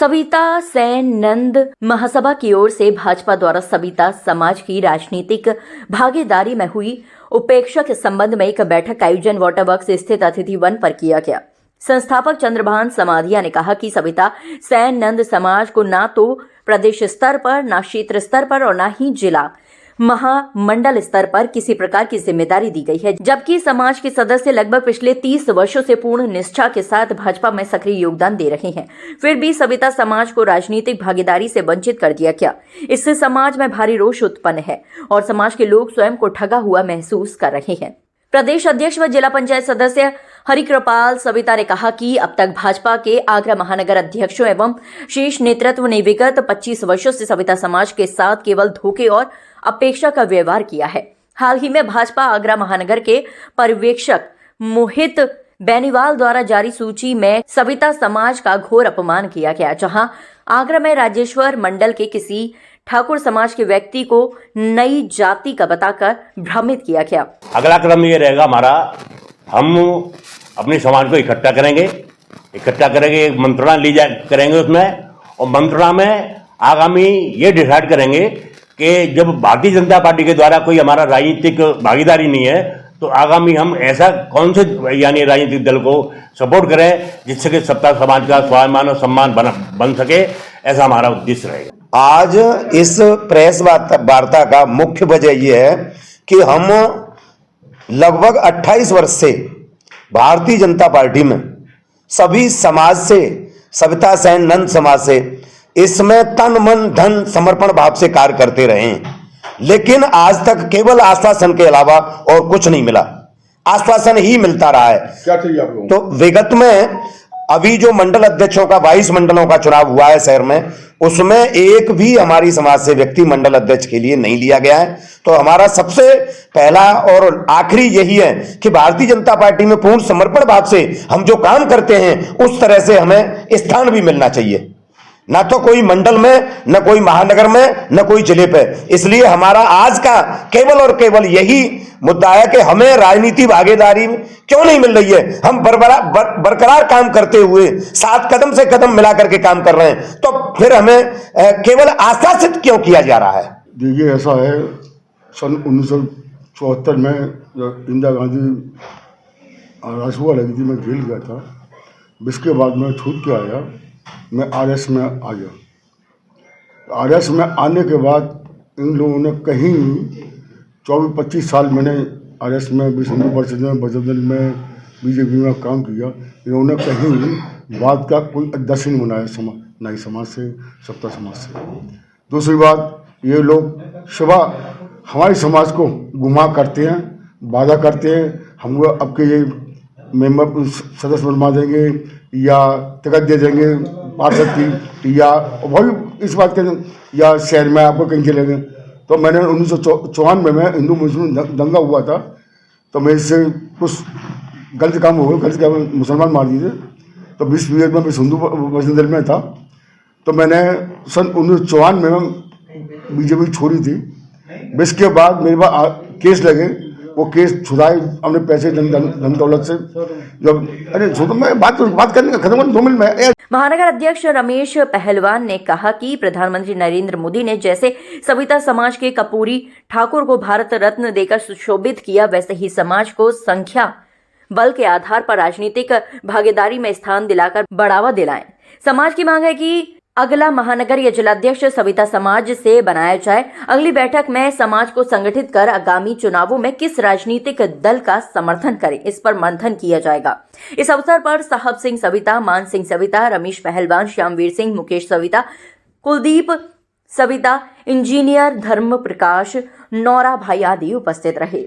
सविता सेन नंद महासभा की ओर से भाजपा द्वारा सविता समाज की राजनीतिक भागीदारी में हुई उपेक्षा के संबंध में एक बैठक का आयोजन वाटर वर्क्स स्थित अतिथि वन पर किया गया। संस्थापक चंद्रभान समाधिया ने कहा कि सविता सेन नंद समाज को ना तो प्रदेश स्तर पर, ना क्षेत्र स्तर पर और ना ही जिला महामंडल स्तर पर किसी प्रकार की जिम्मेदारी दी गई है, जबकि समाज के सदस्य लगभग पिछले 30 वर्षों से पूर्ण निष्ठा के साथ भाजपा में सक्रिय योगदान दे रहे हैं। फिर भी सविता समाज को राजनीतिक भागीदारी से वंचित कर दिया गया। इससे समाज में भारी रोष उत्पन्न है और समाज के लोग स्वयं को ठगा हुआ महसूस कर रहे हैं। प्रदेश अध्यक्ष व जिला पंचायत सदस्य हरिकृपाल सविता ने कहा कि अब तक भाजपा के आगरा महानगर अध्यक्षों एवं शीर्ष नेतृत्व ने विगत 25 वर्षों से सविता समाज के साथ केवल धोखे और अपेक्षा का व्यवहार किया है। हाल ही में भाजपा आगरा महानगर के पर्यवेक्षक मोहित बेनीवाल द्वारा जारी सूची में सविता समाज का घोर अपमान किया गया, जहां आगरा में राजेश्वर मंडल के किसी ठाकुर समाज के व्यक्ति को नई जाति का बताकर भ्रमित किया गया। अगला कदम ये रहेगा हमारा, हम अपने समाज को इकट्ठा करेंगे, एक मंत्रणा करेंगे उसमें, और मंत्रणा में आगामी ये डिसाइड करेंगे कि जब भारतीय जनता पार्टी के द्वारा कोई हमारा राजनीतिक भागीदारी नहीं है तो आगामी हम ऐसा कौन से यानी राजनीतिक दल को सपोर्ट करें जिससे कि सत्ता समाज का स्वाभिमान और सम्मान बन सके, ऐसा हमारा उद्देश्य रहेगा। आज इस प्रेस वार्ता का मुख्य वजह यह है कि हम लगभग 28 वर्ष से भारतीय जनता पार्टी में सभी समाज से, सविता सेन नंद समाज से इसमें तन मन धन समर्पण भाव से कार्य करते रहे हैं, लेकिन आज तक केवल आश्वासन के अलावा और कुछ नहीं मिला। आश्वासन ही मिलता रहा है। क्या चाहिए आप लोगों को? तो विगत में अभी जो मंडल अध्यक्षों का 22 मंडलों का चुनाव हुआ है शहर में, उसमें एक भी हमारी समाज से व्यक्ति मंडल अध्यक्ष के लिए नहीं लिया गया है। तो हमारा सबसे पहला और आखिरी यही है कि भारतीय जनता पार्टी में पूर्ण समर्पण भाव से हम जो काम करते हैं उस तरह से हमें स्थान भी मिलना चाहिए, ना तो कोई मंडल में, न कोई महानगर में, न कोई जिले पे। इसलिए हमारा आज का केवल और केवल यही मुद्दा है कि हमें राजनीति भागीदारी क्यों नहीं मिल रही है। हम बरकरार काम करते हुए साथ कदम से कदम मिला करके काम कर रहे हैं, तो फिर हमें केवल आश्वासित क्यों किया जा रहा है। देखिए, ऐसा है, सन 1974 में जब इंदिरा गांधी राजसभा लगी थी, मैं जेल गया था। इसके बाद मैं छूट के आया, मैं आरएस में आ गया। आरएस में आने के बाद इन लोगों ने कहीं 24-25 साल मैंने आरएस में, विश्व हिंदू परिषद में, बजरंग दल में, बीजेपी में काम किया। इन्होंने कहीं बात का कोई अध्यक्ष नहीं बनाया, ना ही समाज से, सत्ता समाज से। दूसरी बात, ये लोग सुबह हमारे समाज को गुमराह करते हैं, वादा करते हैं हमको आपके ये मेंबर सदस्य बनवा देंगे या टिकट दे देंगे पार्षद की, या वही इस बात के, या शहर में आपको कहीं चलेंगे। तो मैंने 1994 में हिंदू मुस्लिम दंगा हुआ था, तो मैं इससे कुछ गलत काम हो गया, गलत काम मुसलमान मार दिए। तो 20 पीरियड में हिंदू बजरंग दल में था। तो मैंने सन 1994 में बीजेपी छोड़ी थी। इसके बाद मेरे पास केस लगे, वो केस छुड़ाए हमने पैसे धन दौलत से। जब अरे मैं बात करने का खत्म 2 मिनट में। महानगर अध्यक्ष रमेश पहलवान ने कहा कि प्रधानमंत्री नरेंद्र मोदी ने जैसे सविता समाज के कपूरी ठाकुर को भारत रत्न देकर सुशोभित किया, वैसे ही समाज को संख्या बल के आधार पर राजनीतिक भागीदारी में स्थान दिलाकर बढ़ावा दिलाएं। समाज की मांग है कि अगला महानगर या जिलाध्यक्ष सविता समाज से बनाया जाए। अगली बैठक में समाज को संगठित कर आगामी चुनावों में किस राजनीतिक दल का समर्थन करें, इस पर मंथन किया जाएगा। इस अवसर पर साहब सिंह सविता, मान सिंह सविता, रमेश पहलवान, श्यामवीर सिंह, मुकेश सविता, कुलदीप सविता, इंजीनियर धर्म प्रकाश, नौरा भाई आदि उपस्थित रहे।